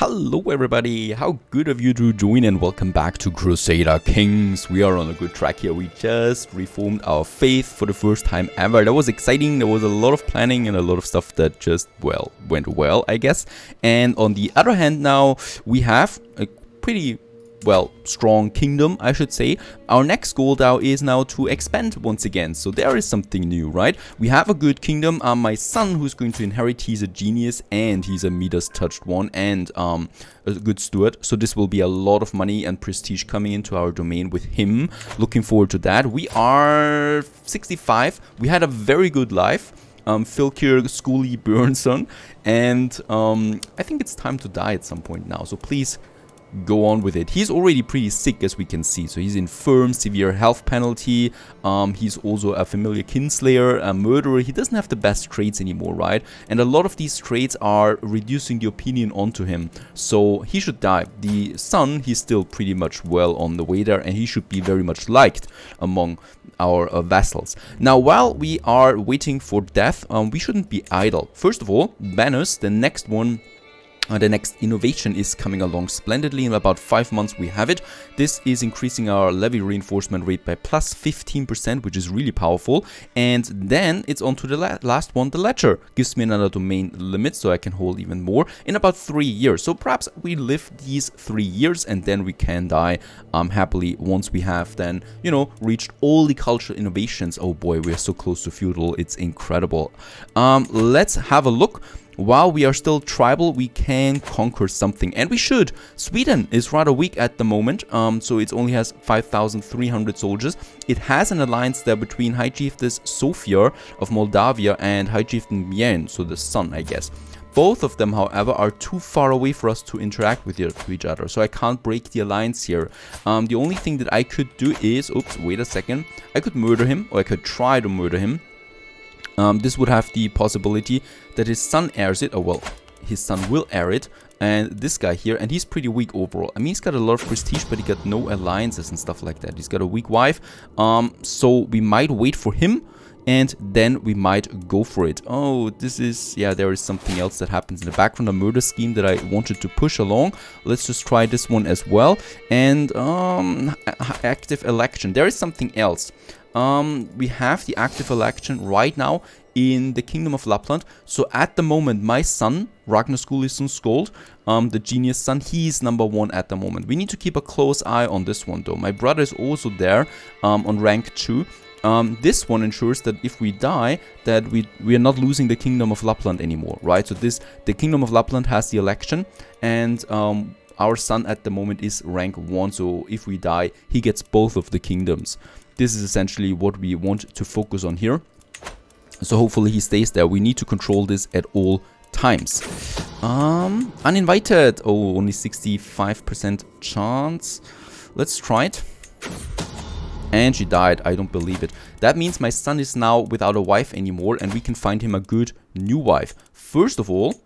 Hello everybody, how good of you to join and welcome back to Crusader Kings. We are on a good track here. We just reformed our faith for the first time ever. That was exciting. There was a lot of planning and a lot of stuff that just, well, went well, I guess. And on the other hand now, we have a pretty strong kingdom, I should say. Our next goal now is to expand once again. So there is something new, right? We have a good kingdom. My son, who's going to inherit, he's a genius and he's a Midas touched one and a good steward. So this will be a lot of money and prestige coming into our domain with him. Looking forward to that. We are 65. We had a very good life. Filkir, Schooly, Björnsson, and I think it's time to die at some point now. So please go on with it. He's already pretty sick, as we can see. So he's infirm, severe health penalty. He's also a familiar kinslayer, a murderer. He doesn't have the best traits anymore, right? And a lot of these traits are reducing the opinion onto him. So he should die. The son, he's still pretty much well on the way there, and he should be very much liked among our vassals. Now, while we are waiting for death, we shouldn't be idle. First of all, banners, the next one. The next innovation is coming along splendidly. In about 5 months we have it. This is increasing our levy reinforcement rate by plus 15%, which is really powerful. And then it's on to the last one, the ledger. Gives me another domain limit, so I can hold even more in about 3 years. So perhaps we live these 3 years and then we can die happily once we have then, you know, reached all the cultural innovations. Oh boy, we're so close to feudal. It's incredible. Let's have a look. While we are still tribal, we can conquer something, and we should. Sweden is rather weak at the moment, so it only has 5,300 soldiers. It has an alliance there between High Chiefess Sofia of Moldavia and High Chieftain Mien, so the son, I guess. Both of them, however, are too far away for us to interact with each other, so I can't break the alliance here. The only thing that I could do is, oops, wait a second, I could murder him, or I could try to murder him. This would have the possibility that his son heirs it, or well, his son will heir it, and this guy here, and he's pretty weak overall. I mean, he's got a lot of prestige, but he got no alliances and stuff like that. He's got a weak wife, so we might wait for him, and then we might go for it. Oh, this is, yeah, there is something else that happens in the background, a murder scheme that I wanted to push along. Let's just try this one as well, and active election. There is something else. We have the active election right now in the Kingdom of Lapland. So at the moment, my son, Ragnar Skúlisson Skóld, the genius son, he's #1 at the moment. We need to keep a close eye on this one though. My brother is also there on rank 2. This one ensures that if we die, that we are not losing the Kingdom of Lapland anymore, right? So the Kingdom of Lapland has the election, and our son at the moment is rank 1. So if we die, he gets both of the kingdoms. This is essentially what we want to focus on here. So hopefully he stays there. We need to control this at all times. Uninvited. Oh, only 65% chance. Let's try it. And she died. I don't believe it. That means my son is now without a wife anymore, and we can find him a good new wife. First of all,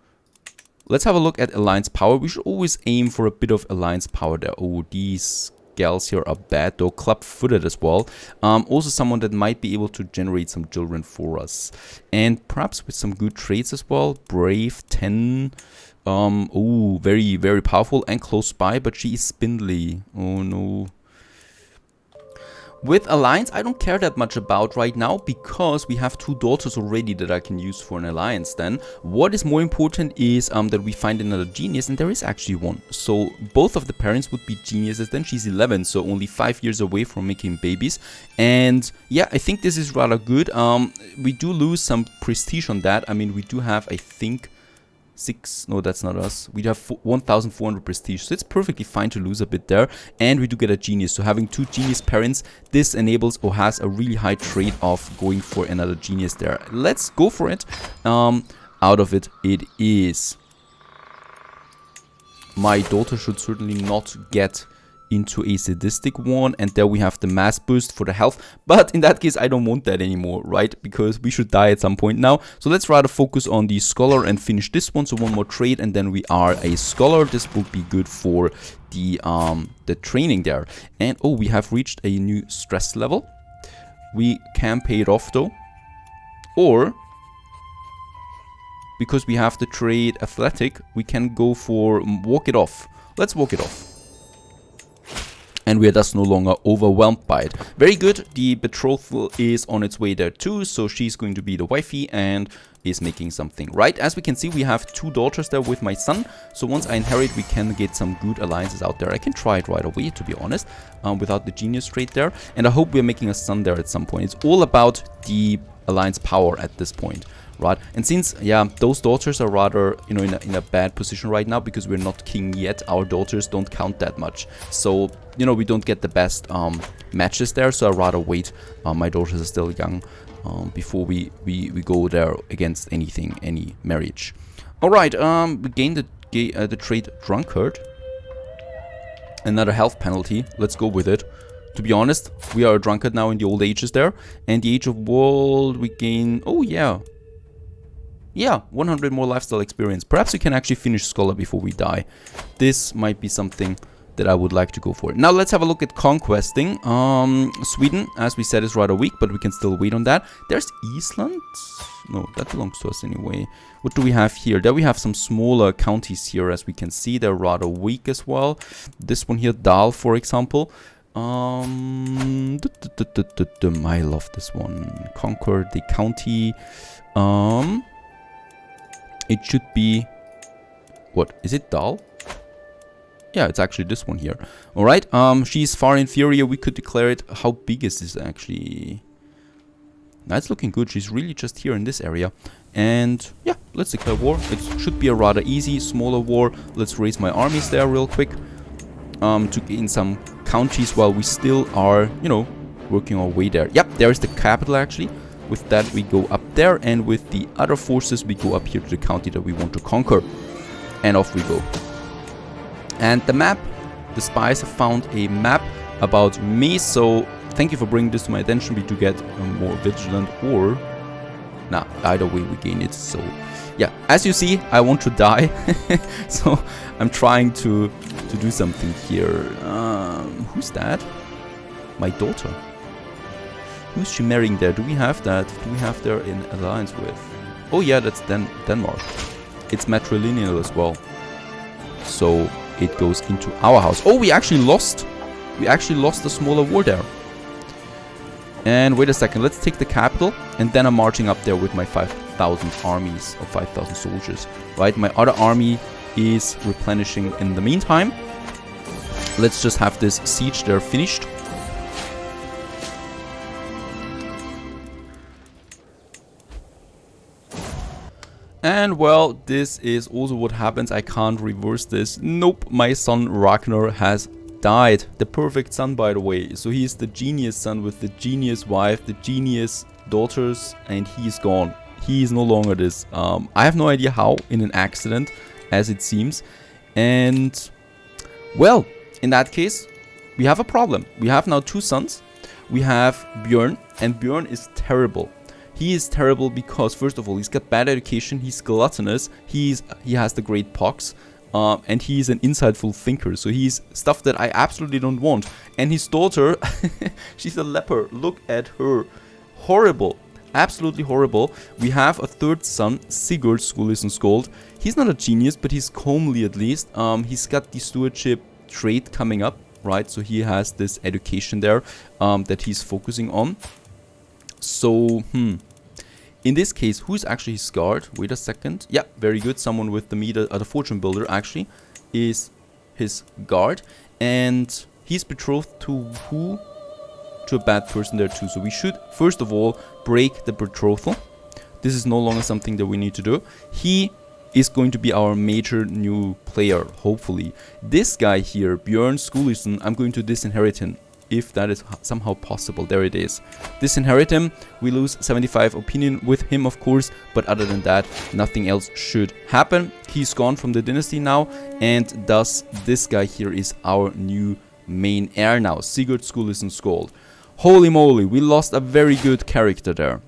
let's have a look at alliance power. We should always aim for a bit of alliance power there. Oh, these gals here are bad though, club-footed as well. Also someone that might be able to generate some children for us, and perhaps with some good traits as well. Brave, 10. Oh, very, very powerful and close by, but she is spindly. Oh no. With alliance, I don't care that much about right now, because we have 2 daughters already that I can use for an alliance then. What is more important is that we find another genius, and there is actually one. So both of the parents would be geniuses. Then she's 11, so only 5 years away from making babies. And yeah, I think this is rather good. We do lose some prestige on that. I mean, we do have, I think, 6, no, that's not us. We have 1,400 prestige, so it's perfectly fine to lose a bit there. And we do get a genius, so having 2 genius parents, this enables or has a really high trade of going for another genius there. Let's go for it. Out of it is. My daughter should certainly not get into a sadistic one, and there we have the mass boost for the health, but in that case I don't want that anymore, right? Because we should die at some point now. So let's rather focus on the scholar and finish this one. So one more trade and then we are a scholar. This will be good for the training there. And oh, we have reached a new stress level. We can pay it off though, or because we have the trade athletic, we can go for walk it off. Let's walk it off. And we are thus no longer overwhelmed by it. Very good. The betrothal is on its way there too. So she's going to be the wifey and is making something right. As we can see, we have 2 daughters there with my son. So once I inherit, we can get some good alliances out there. I can try it right away, to be honest, without the genius trait there. And I hope we're making a son there at some point. It's all about the alliance power at this point. Right, and since, yeah, those daughters are rather, you know, in a bad position right now because we're not king yet, our daughters don't count that much. So, you know, we don't get the best matches there, so I'd rather wait. My daughters are still young before we go there against anything, any marriage. Alright, we gain the trait drunkard. Another health penalty, let's go with it. To be honest, we are a drunkard now in the old ages there. And the age of world, we gain, oh yeah. Yeah, 100 more lifestyle experience. Perhaps we can actually finish Scholar before we die. This might be something that I would like to go for. Now let's have a look at conquesting. Sweden, as we said, is rather weak, but we can still wait on that. There's Iceland. No, that belongs to us anyway. What do we have here? There we have some smaller counties here, as we can see. They're rather weak as well. This one here, Dal, for example. I love this one. Conquer the county. It should be... What? Is it Dal? Yeah, it's actually this one here. Alright, she's far inferior. We could declare it. How big is this actually? That's looking good. She's really just here in this area. And yeah, let's declare war. It should be a rather easy, smaller war. Let's raise my armies there real quick. To gain some counties while we still are, you know, working our way there. Yep, there's the capital actually. With that, we go up there, and with the other forces, we go up here to the county that we want to conquer. And off we go. And the map, the spies have found a map about me, so thank you for bringing this to my attention. We do get more vigilant, or... Nah, either way we gain it, so... Yeah, as you see, I want to die, so I'm trying to do something here. Who's that? My daughter. Who's she marrying there? Do we have that? Do we have there in alliance with? Oh yeah, that's Denmark. It's matrilineal as well. So it goes into our house. Oh, we actually lost. We actually lost a smaller war there. And wait a second, let's take the capital. And then I'm marching up there with my 5,000 armies of 5,000 soldiers. Right, my other army is replenishing in the meantime. Let's just have this siege there finished. And well, this is also what happens. I can't reverse this. Nope, my son Ragnar has died. The perfect son, by the way. So he's the genius son with the genius wife, the genius daughters, and he's gone. He is no longer this. I have no idea how, in an accident, as it seems. And well, in that case, we have a problem. We have now 2 sons. We have Björn, and Björn is terrible. He is terrible because, first of all, he's got bad education, he's gluttonous, he has the great pox, and he's an insightful thinker. So he's stuff that I absolutely don't want. And his daughter, she's a leper. Look at her. Horrible. Absolutely horrible. We have a 3rd son, Sigurd Skold. He's not a genius, but he's comely at least. He's got the stewardship trait coming up, right? So he has this education there that he's focusing on. So, in this case, who's actually his guard? Wait a second. Yeah, very good. Someone with the meter, the fortune builder actually is his guard. And he's betrothed to who? To a bad person there too. So we should, first of all, break the betrothal. This is no longer something that we need to do. He is going to be our major new player, hopefully. This guy here, Björn Skulison, I'm going to disinherit him. If that is somehow possible. There it is. Disinherit him. We lose 75 opinion with him, of course. But other than that, nothing else should happen. He's gone from the dynasty now. And thus, this guy here is our new main heir now. Sigurd Skolisson Skold. Holy moly, we lost a very good character there.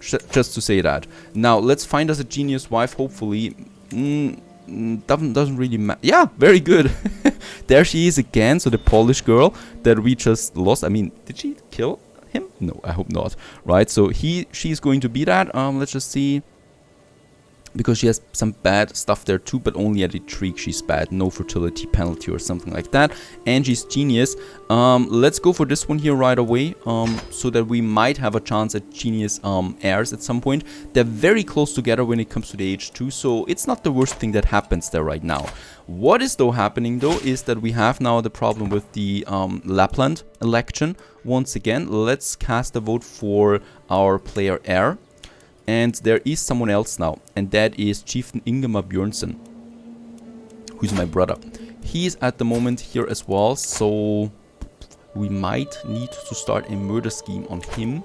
Just to say that. Now, let's find us a genius wife, hopefully. Doesn't really matter. Yeah, very good. There she is again. So the Polish girl that we just lost. I mean, did she kill him? No, I hope not. Right, so she's going to be that. Let's just see. because she has some bad stuff there too, but only at intrigue she's bad. No fertility penalty or something like that. And she's genius. Let's go for this one here right away, so that we might have a chance at genius heirs at some point. They're very close together when it comes to the age too, so it's not the worst thing that happens there right now. What is though happening though is that we have now the problem with the Lapland election. Once again, let's cast a vote for our player heir. And there is someone else now, and that is Chieftain Ingemar Björnsson, who's my brother. He is at the moment here as well, so we might need to start a murder scheme on him.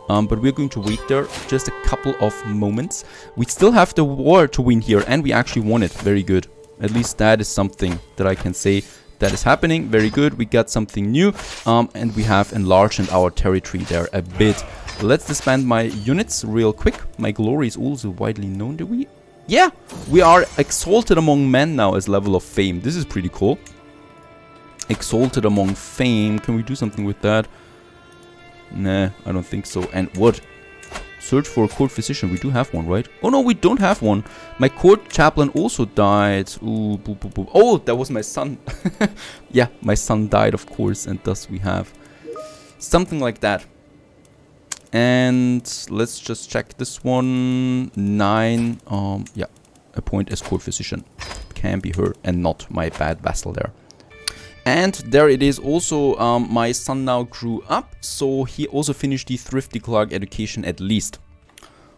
But we're going to wait there just a couple of moments. We still have the war to win here, and we actually won it. Very good. At least that is something that I can say that is happening. Very good. We got something new, and we have enlarged our territory there a bit. Let's disband my units real quick. My glory is also widely known. Do we? Yeah, we are exalted among men now as level of fame. This is pretty cool. Exalted among fame. Can we do something with that? Nah, I don't think so. And what? Search for a court physician. We do have one, right? Oh no, we don't have one. My court chaplain also died. Ooh, boo, boo, boo. Oh, that was my son. Yeah, my son died, of course, and thus we have something like that. And let's just check this one. 9. Yeah, appoint as court physician. Can be her and not my bad vassal there. And there it is also. My son now grew up, so he also finished the thrifty clerk education at least.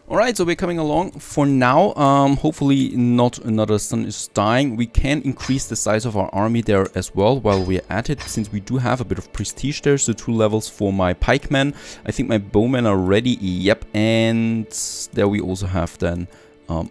Alright, so we're coming along for now. Hopefully not another son is dying. We can increase the size of our army there as well while we're at it, since we do have a bit of prestige there. So 2 levels for my pikemen. I think my bowmen are ready. Yep, and there we also have then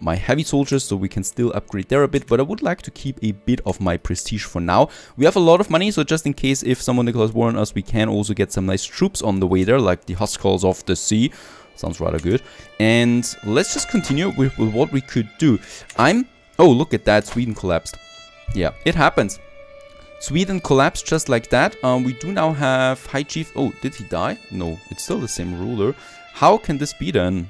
my heavy soldiers, so we can still upgrade there a bit, but I would like to keep a bit of my prestige for now. We have a lot of money, so just in case if someone declares war on us, we can also get some nice troops on the way there, like the Huskars of the Sea. Sounds rather good. And let's just continue with what we could do. Oh, look at that, Sweden collapsed. Yeah, it happens. Sweden collapsed just like that. We do now have High Chief. Oh, did he die? No, it's still the same ruler. How can this be then?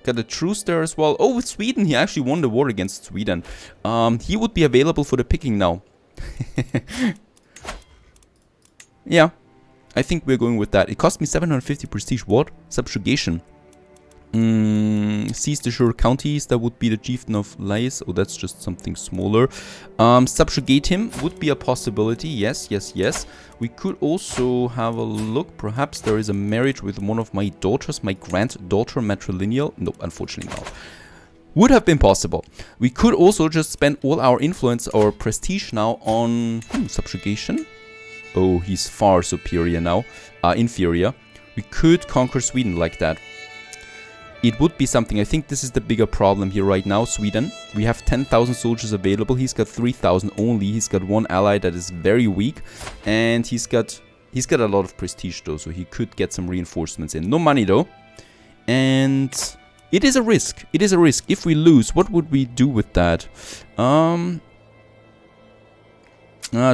Got a truce there as well. Oh, with Sweden, he actually won the war against Sweden. He would be available for the picking now. Yeah, I think we're going with that. It cost me 750 prestige. What? Subjugation. Seize the sure counties. That would be the chieftain of Lais. Oh, that's just something smaller. Subjugate him would be a possibility. Yes, yes, yes. We could also have a look. Perhaps there is a marriage with one of my daughters. My granddaughter, matrilineal. No, unfortunately not. Would have been possible. We could also just spend all our influence or prestige now on subjugation. Oh, he's far superior now. Inferior. We could conquer Sweden like that. It would be something. I think this is the bigger problem here right now. Sweden. We have 10,000 soldiers available. He's got 3,000 only. He's got one ally that is very weak. And he's got a lot of prestige though. So he could get some reinforcements in. No money though. And it is a risk. It is a risk. If we lose, what would we do with that?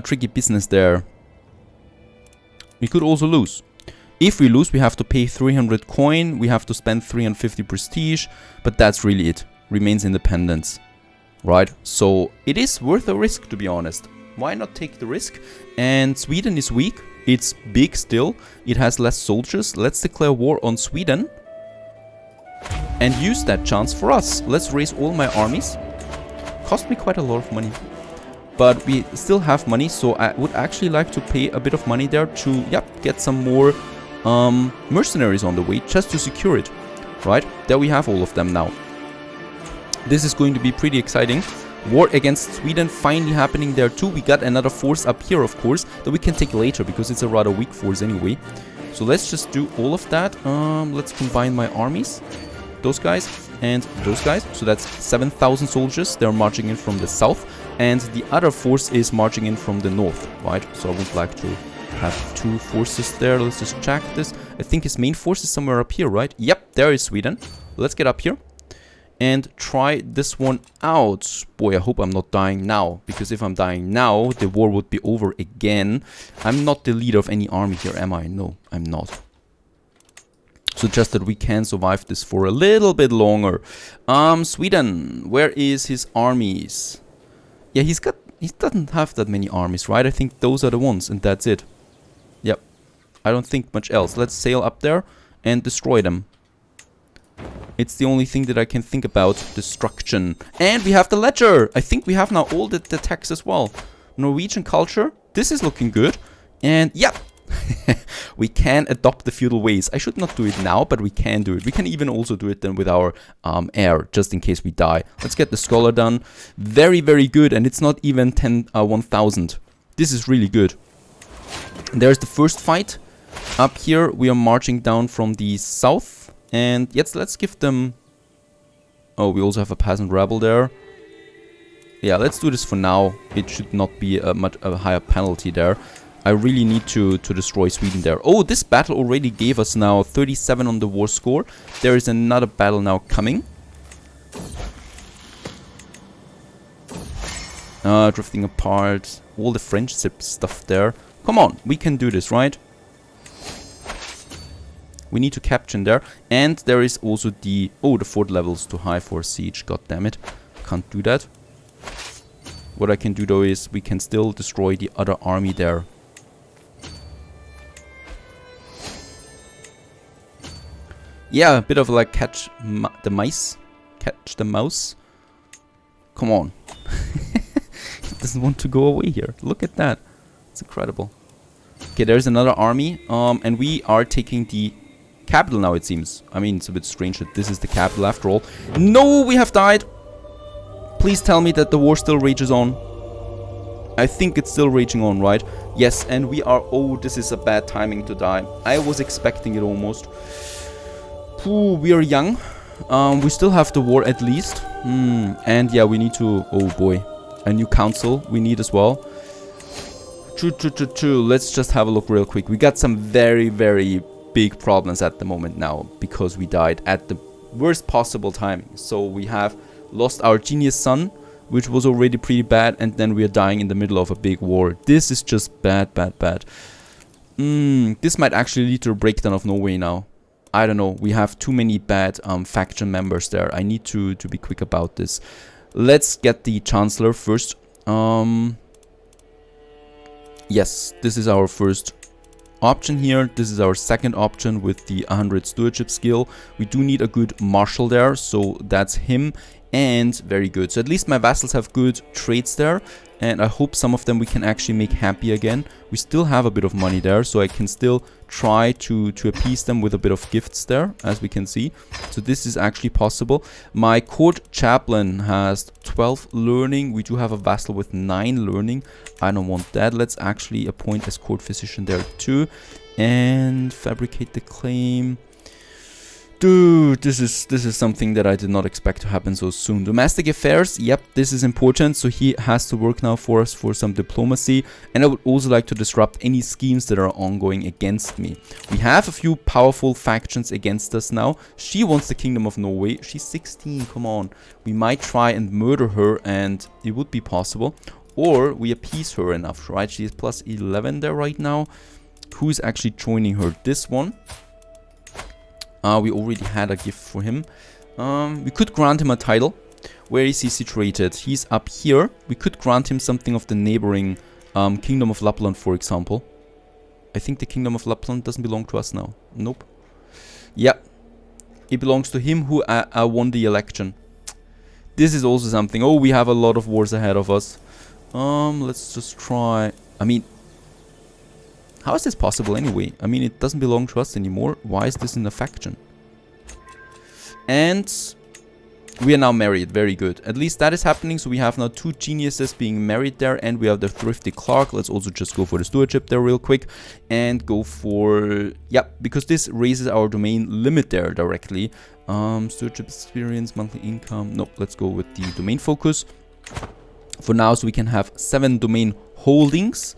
Tricky business there. We could also lose. If we lose, we have to pay 300 coin. We have to spend 350 prestige. But that's really it. Remains independence. Right? So it is worth a risk, to be honest. Why not take the risk? And Sweden is weak. It's big still. It has less soldiers. Let's declare war on Sweden. And use that chance for us. Let's raise all my armies. Cost me quite a lot of money. But we still have money. So I would actually like to pay a bit of money there to, get some more mercenaries on the way just to secure it. Right? There we have all of them now. This is going to be pretty exciting. War against Sweden finally happening there too. We got another force up here, of course, that we can take later because it's a rather weak force anyway. So let's just do all of that. Let's combine my armies. Those guys and those guys. So that's 7,000 soldiers. They're marching in from the south. And the other force is marching in from the north, right? So I would like to have 2 forces there. Let's just check this. I think his main force is somewhere up here, right? Yep, there is Sweden. Let's get up here and try this one out. Boy, I hope I'm not dying now, because if I'm dying now, the war would be over again. I'm not the leader of any army here, am I? No, I'm not. So just that we can survive this for a little bit longer. Sweden, where is his armies? Yeah, he doesn't have that many armies, right? I think those are the ones, and that's it. Yep. I don't think much else. Let's sail up there and destroy them. It's the only thing that I can think about. Destruction. And we have the ledger. I think we have now all the tax as well. Norwegian culture. This is looking good. And yeah. We can adopt the feudal ways. I should not do it now, but we can do it. We can even also do it then with our heir, just in case we die. Let's get the scholar done. Very, very good. And it's not even 1,000. This is really good. There's the first fight. Up here, we are marching down from the south. And yes, let's give them... Oh, we also have a peasant rebel there. Yeah, let's do this for now. It should not be a higher penalty there. I really need to destroy Sweden there. Oh, this battle already gave us now 37 on the war score. There is another battle now coming. Drifting apart. All the friendship stuff there. Come on, we can do this, right? We need to capture there. And there is also the... Oh, the fort level's too high for a siege. God damn it. Can't do that. What I can do though is we can still destroy the other army there. Yeah, a bit of like catch the mice. Catch the mouse. Come on. It doesn't want to go away here. Look at that. It's incredible. Okay, there's another army. And we are taking the capital now, it seems. I mean, it's a bit strange that this is the capital after all. No, we have died. Please tell me that the war still rages on. I think it's still raging on, right? Yes, and we are... Oh, this is a bad timing to die. I was expecting it almost. Ooh, we are young. We still have the war at least. And yeah, we need to... Oh boy. A new council we need as well. Let's just have a look real quick. We got some very, very big problems at the moment now. Because we died at the worst possible timing. So we have lost our genius son, which was already pretty bad. And then we are dying in the middle of a big war. This is just bad, bad, bad. This might actually lead to a breakdown of Norway now. I don't know. We have too many bad faction members there. I need to be quick about this. Let's get the Chancellor first. Yes, this is our first option here. This is our second option with the 100 stewardship skill. We do need a good marshal there, so that's him. And very good. So at least my vassals have good traits there. And I hope some of them we can actually make happy again. We still have a bit of money there, so I can still try to appease them with a bit of gifts there, as we can see. So this is actually possible. My court chaplain has 12 learning. We do have a vassal with 9 learning. I don't want that. Let's actually appoint as court physician there too. And fabricate the claim. Dude, this is something that I did not expect to happen so soon. Domestic affairs, yep, this is important. So he has to work now for us for some diplomacy. And I would also like to disrupt any schemes that are ongoing against me. We have a few powerful factions against us now. She wants the Kingdom of Norway. She's 16, come on. We might try and murder her and it would be possible. Or we appease her enough, right? She is plus 11 there right now. Who's actually joining her? This one. We already had a gift for him. We could grant him a title. Where is he situated? He's up here. We could grant him something of the neighboring Kingdom of Lapland, for example. I think the Kingdom of Lapland doesn't belong to us now. Nope. Yeah. It belongs to him who won the election. This is also something. Oh, we have a lot of wars ahead of us. Let's just try... I mean... How is this possible anyway? I mean, it doesn't belong to us anymore. Why is this in a faction? And we are now married. Very good. At least that is happening. So we have now 2 geniuses being married there. And we have the thrifty clerk. Let's also just go for the stewardship there real quick. And go for... Yeah, because this raises our domain limit there directly. Stewardship experience, monthly income. Nope, let's go with the domain focus. For now, so we can have 7 domain holdings.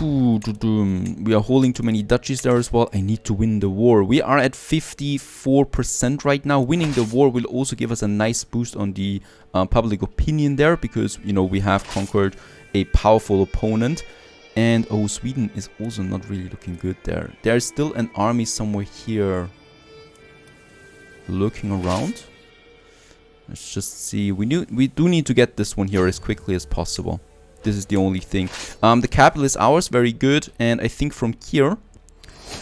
We are holding too many duchies there as well. I need to win the war. We are at 54% right now. Winning the war will also give us a nice boost on the public opinion there. Because, you know, we have conquered a powerful opponent. And, oh, Sweden is also not really looking good there. There's still an army somewhere here. lurking around. Let's just see. We do need to get this one here as quickly as possible. This is the only thing. The capital is ours, very good. And I think from here,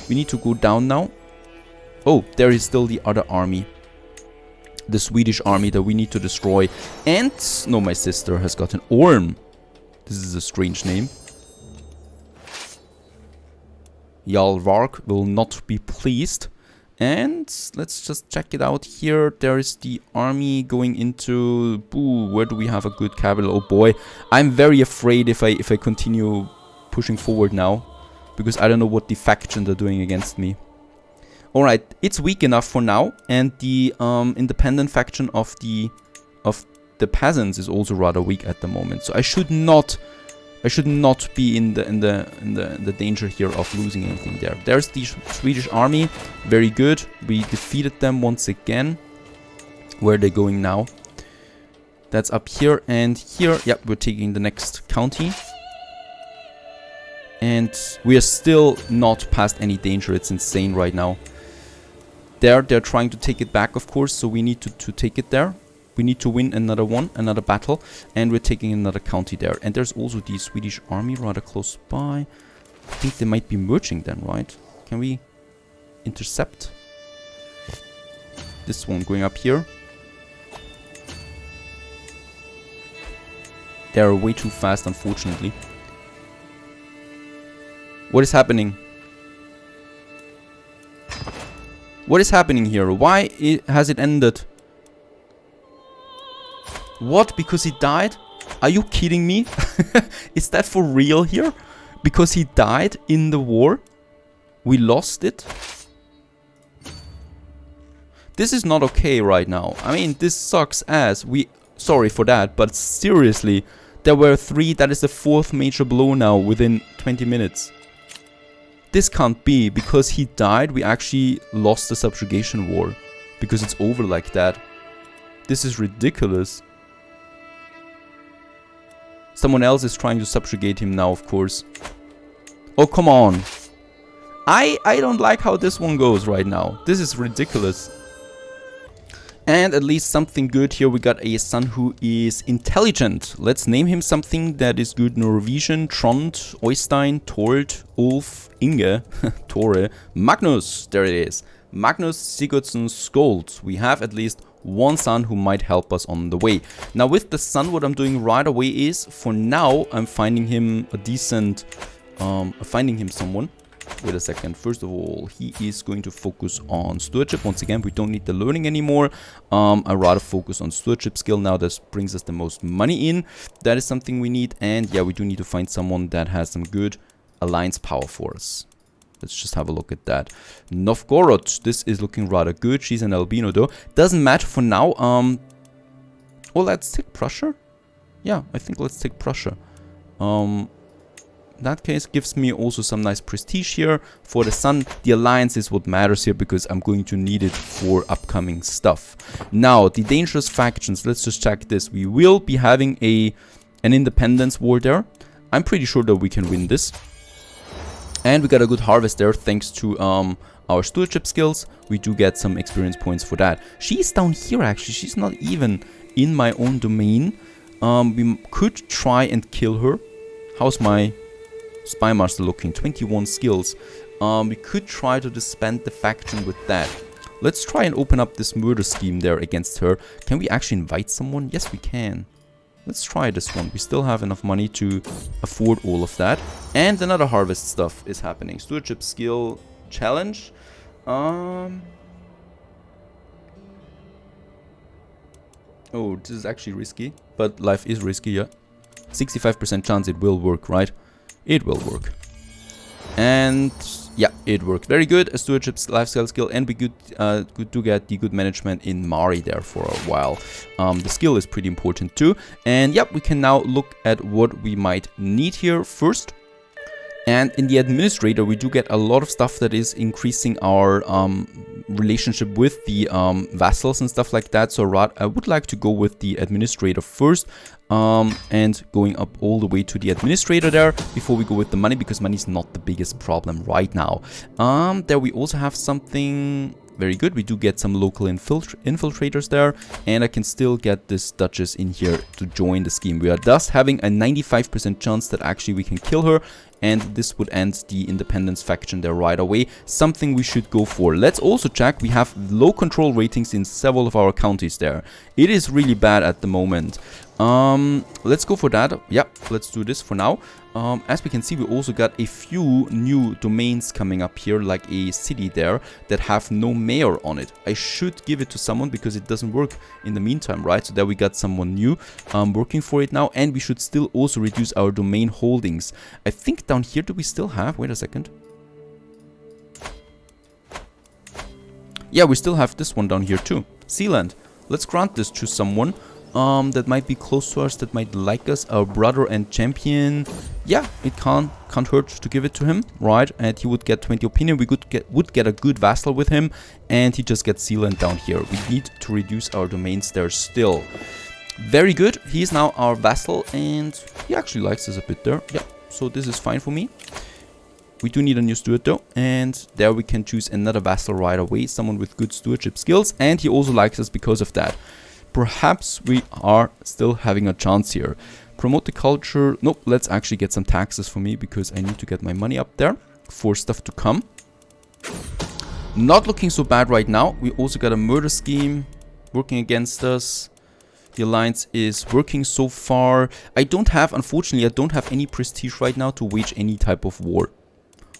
we need to go down now. Oh, there is still the other army. The Swedish army that we need to destroy. And, no, my sister has got an Orm. This is a strange name. Jarl Varg will not be pleased. And let's just check it out here. There is the army going into... Boo, where do we have a good capital? Oh boy, I'm very afraid if I continue pushing forward now. Because I don't know what the faction they're doing against me. Alright, it's weak enough for now. And the independent faction of the peasants is also rather weak at the moment. So I should not be in the danger here of losing anything there. There's the Swedish army, very good. We defeated them once again. Where are they going now? That's up here and here. Yep, we're taking the next county. And we are still not past any danger. It's insane right now. They're trying to take it back, of course, so we need to take it there. We need to win another battle, and we're taking another county there. And there's also the Swedish army rather close by. I think they might be merging then, right? Can we intercept? This one going up here. They're way too fast, unfortunately. What is happening? What is happening here? Why has it ended? What? Because he died? Are you kidding me? Is that for real here? Because he died in the war? We lost it? This is not okay right now. I mean, this sucks ass. Sorry for that, but seriously. There were 3. That is the 4th major blow now within 20 minutes. This can't be. Because he died, we actually lost the subjugation war. Because it's over like that. This is ridiculous. Someone else is trying to subjugate him now, of course. Oh, come on. I don't like how this one goes right now. This is ridiculous. And at least something good here. We got a son who is intelligent. Let's name him something that is good. Norwegian, Trond, Oystein, Tord, Ulf, Inge, Tore, Magnus. There it is. Magnus Sigurdsson Skold. We have at least one son who might help us on the way. Now with the son, what I'm doing right away is, for now, I'm finding him a decent, finding him someone. Wait a second. First of all, he is going to focus on stewardship. Once again, we don't need the learning anymore. I rather focus on stewardship skill now. This brings us the most money in. That is something we need. And yeah, we do need to find someone that has some good alliance power for us. Let's just have a look at that. Novgorod. This is looking rather good. She's an albino though. Doesn't matter for now. Oh, let's take Prussia. Yeah, I think let's take Prussia. That case gives me also some nice prestige here for the son. The alliance is what matters here because I'm going to need it for upcoming stuff. Now, the dangerous factions. Let's just check this. We will be having an independence war there. I'm pretty sure that we can win this. And we got a good harvest there thanks to our stewardship skills. We do get some experience points for that. She's down here actually. She's not even in my own domain. We could try and kill her. How's my Spy Master looking? 21 skills. We could try to disband the faction with that. Let's try and open up this murder scheme there against her. Can we actually invite someone? Yes, we can. Let's try this one. We still have enough money to afford all of that. And another harvest stuff is happening. Stewardship skill challenge. Oh, this is actually risky. But life is risky, yeah. 65% chance it will work, right? It will work. And yeah, it worked very good. A stewardship lifestyle skill, and we could do get the good management in Mari there for a while. The skill is pretty important too. And yep, we can now look at what we might need here first. And in the administrator, we do get a lot of stuff that is increasing our relationship with the vassals and stuff like that. So I would like to go with the administrator first. And going up all the way to the administrator there before we go with the money, because money is not the biggest problem right now. There we also have something. very good. We do get some local infiltrators there, and I can still get this duchess in here to join the scheme. We are thus having a 95% chance that actually we can kill her, and this would end the independence faction there right away. Something we should go for. Let's also check. We have low control ratings in several of our counties there. It is really bad at the moment. Let's go for that. Yeah, let's do this for now. As we can see, we also got a few new domains coming up here, like a city there that have no mayor on it. I should give it to someone because it doesn't work in the meantime, right? So there we got someone new working for it now, and we should still also reduce our domain holdings. I think down here, do we still have? Wait a second. Yeah, we still have this one down here too. Sealand. Let's grant this to someone that might be close to us, that might like us, our brother and champion. Yeah, it can't hurt to give it to him, right? And he would get 20 opinion. We would get a good vassal with him, and he just gets Sealand down here. We need to reduce our domains there still. Very good. He is now our vassal, and he actually likes us a bit there. Yeah, so this is fine for me. We do need a new steward though, and there we can choose another vassal right away, someone with good stewardship skills, and he also likes us because of that. Perhaps we are still having a chance here. Promote the culture. Nope, let's actually get some taxes for me because I need to get my money up there for stuff to come. Not looking so bad right now. We also got a murder scheme working against us. The alliance is working so far. Unfortunately, I don't have any prestige right now to wage any type of war.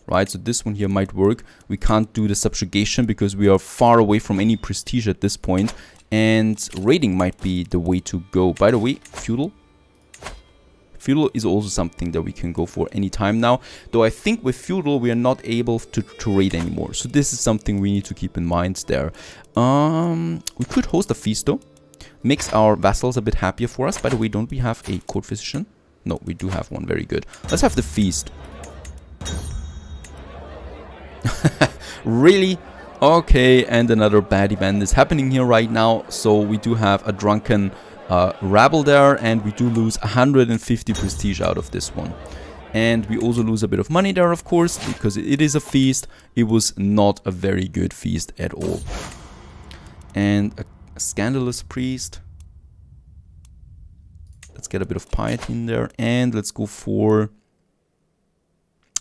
Right, so this one here might work. We can't do the subjugation because we are far away from any prestige at this point. And raiding might be the way to go. By the way, feudal. Feudal is also something that we can go for anytime now. Though I think with feudal we are not able to raid anymore. So this is something we need to keep in mind there. We could host a feast though. Makes our vassals a bit happier for us. By the way, don't we have a court physician? No, we do have one. Very good. Let's have the feast. Really? Okay, and another bad event is happening here right now. So we do have a drunken rabble there, and we do lose 150 prestige out of this one. And we also lose a bit of money there, of course, because it is a feast. It was not a very good feast at all. And a scandalous priest. Let's get a bit of piety in there, and let's go for...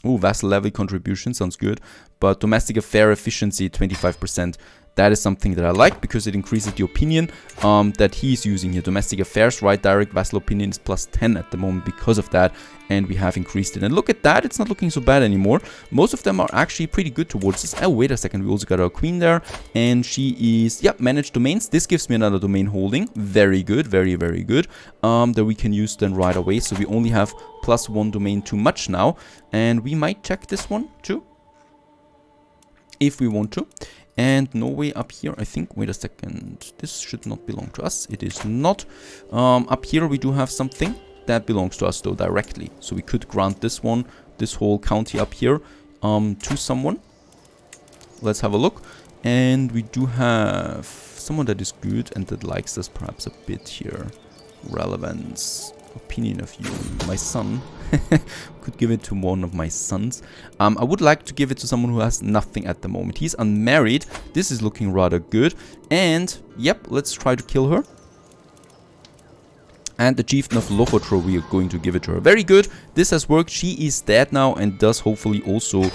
Oh, vassal levy contribution sounds good, but domestic affair efficiency 25%. That is something that I like because it increases the opinion that he's using here. Domestic affairs, right? Direct vassal opinion is plus 10 at the moment because of that, and we have increased it. And look at that, it's not looking so bad anymore. Most of them are actually pretty good towards us. Oh, wait a second, we also got our queen there, and she is, yeah, managed domains. This gives me another domain holding. Very good, very, very good. That we can use then right away. So we only have plus 1 domain too much now, and we might check this one too, if we want to. And Norway up here, I think, wait a second, this should not belong to us. It is not. Up here we do have something that belongs to us though directly. So we could grant this one, this whole county up here, to someone. Let's have a look. And we do have someone that is good and that likes us perhaps a bit here. Relevance. Opinion of you, my son. Could give it to one of my sons. I would like to give it to someone who has nothing at the moment. He's unmarried. This is looking rather good. And yep, let's try to kill her. And the chieftain of Lofotro, we are going to give it to her. Very good. This has worked. She is dead now and does hopefully also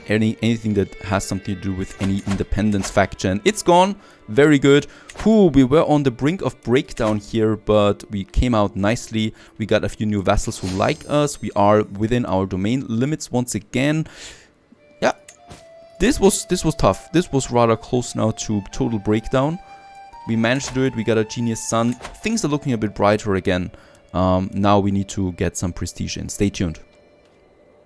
anything that has something to do with any independence faction. It's gone. Very good. Whew, we were on the brink of breakdown here, but we came out nicely. We got a few new vassals who like us. We are within our domain limits once again. Yeah, this was tough. This was rather close now to total breakdown. We managed to do it. We got a genius son. Things are looking a bit brighter again. Now we need to get some prestige in. Stay tuned.